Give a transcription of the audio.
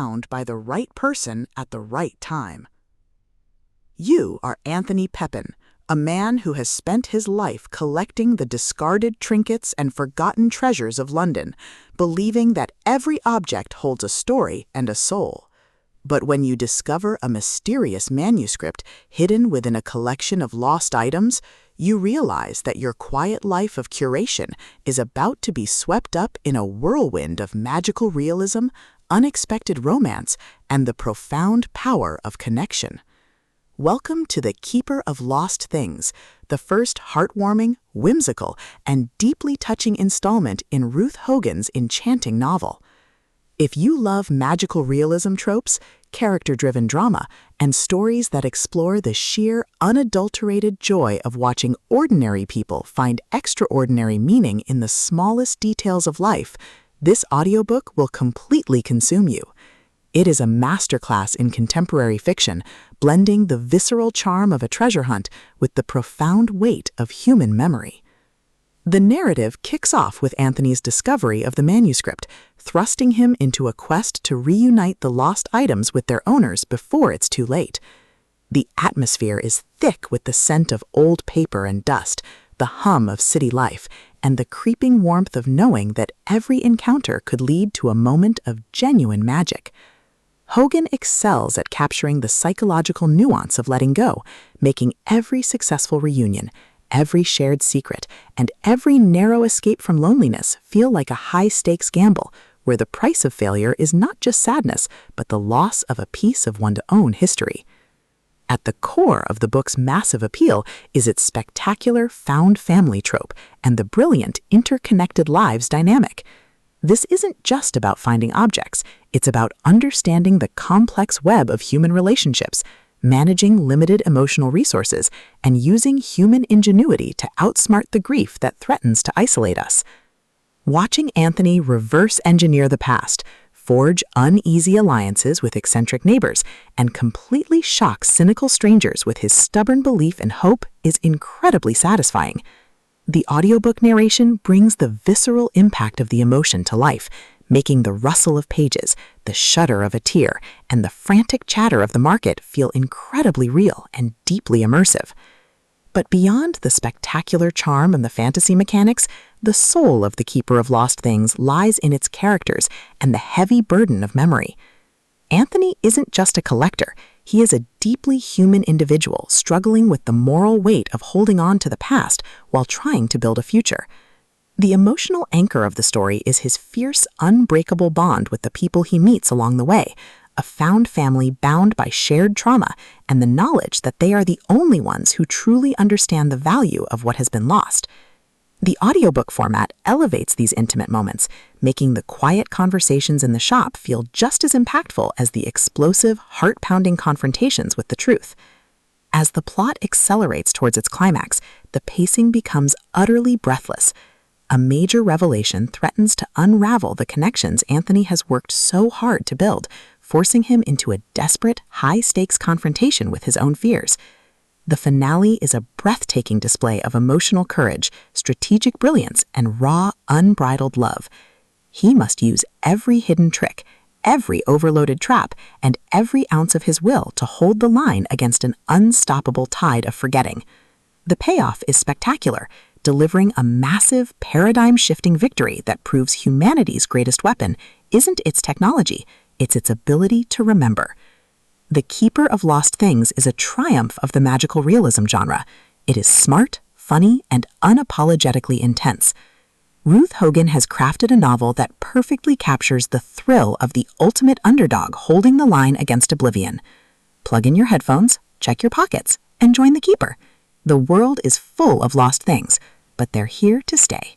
found by the right person at the right time. You are Anthony Pepin, a man who has spent his life collecting the discarded trinkets and forgotten treasures of London, believing that every object holds a story and a soul. But when you discover a mysterious manuscript hidden within a collection of lost items, you realize that your quiet life of curation is about to be swept up in a whirlwind of magical realism, unexpected romance, and the profound power of connection. Welcome to The Keeper of Lost Things, the first heartwarming, whimsical, and deeply touching installment in Ruth Hogan's enchanting novel. If you love magical realism tropes, character-driven drama, and stories that explore the sheer, unadulterated joy of watching ordinary people find extraordinary meaning in the smallest details of life, this audiobook will completely consume you. It is a masterclass in contemporary fiction, blending the visceral charm of a treasure hunt with the profound weight of human memory. The narrative kicks off with Anthony's discovery of the manuscript, thrusting him into a quest to reunite the lost items with their owners before it's too late. The atmosphere is thick with the scent of old paper and dust, the hum of city life, and the creeping warmth of knowing that every encounter could lead to a moment of genuine magic. Hogan excels at capturing the psychological nuance of letting go, making every successful reunion, every shared secret, and every narrow escape from loneliness feel like a high-stakes gamble, where the price of failure is not just sadness, but the loss of a piece of one's own history. At the core of the book's massive appeal is its spectacular found family trope and the brilliant interconnected lives dynamic. This isn't just about finding objects, it's about understanding the complex web of human relationships, managing limited emotional resources, and using human ingenuity to outsmart the grief that threatens to isolate us. Watching Anthony reverse engineer the past, forge uneasy alliances with eccentric neighbors, and completely shock cynical strangers with his stubborn belief and hope is incredibly satisfying. The audiobook narration brings the visceral impact of the emotion to life, making the rustle of pages, the shudder of a tear, and the frantic chatter of the market feel incredibly real and deeply immersive. But beyond the spectacular charm and the fantasy mechanics, the soul of The Keeper of Lost Things lies in its characters and the heavy burden of memory. Anthony isn't just a collector, he is a deeply human individual struggling with the moral weight of holding on to the past while trying to build a future. The emotional anchor of the story is his fierce, unbreakable bond with the people he meets along the way, a found family bound by shared trauma and the knowledge that they are the only ones who truly understand the value of what has been lost. The audiobook format elevates these intimate moments, making the quiet conversations in the shop feel just as impactful as the explosive, heart-pounding confrontations with the truth. As the plot accelerates towards its climax, the pacing becomes utterly breathless. A major revelation threatens to unravel the connections Anthony has worked so hard to build, forcing him into a desperate, high-stakes confrontation with his own fears. The finale is a breathtaking display of emotional courage, strategic brilliance, and raw, unbridled love. He must use every hidden trick, every overloaded trap, and every ounce of his will to hold the line against an unstoppable tide of forgetting. The payoff is spectacular, delivering a massive, paradigm-shifting victory that proves humanity's greatest weapon isn't its technology, it's its ability to remember. The Keeper of Lost Things is a triumph of the magical realism genre. It is smart, funny, and unapologetically intense. Ruth Hogan has crafted a novel that perfectly captures the thrill of the ultimate underdog holding the line against oblivion. Plug in your headphones, check your pockets, and join the Keeper. The world is full of lost things, but they're here to stay.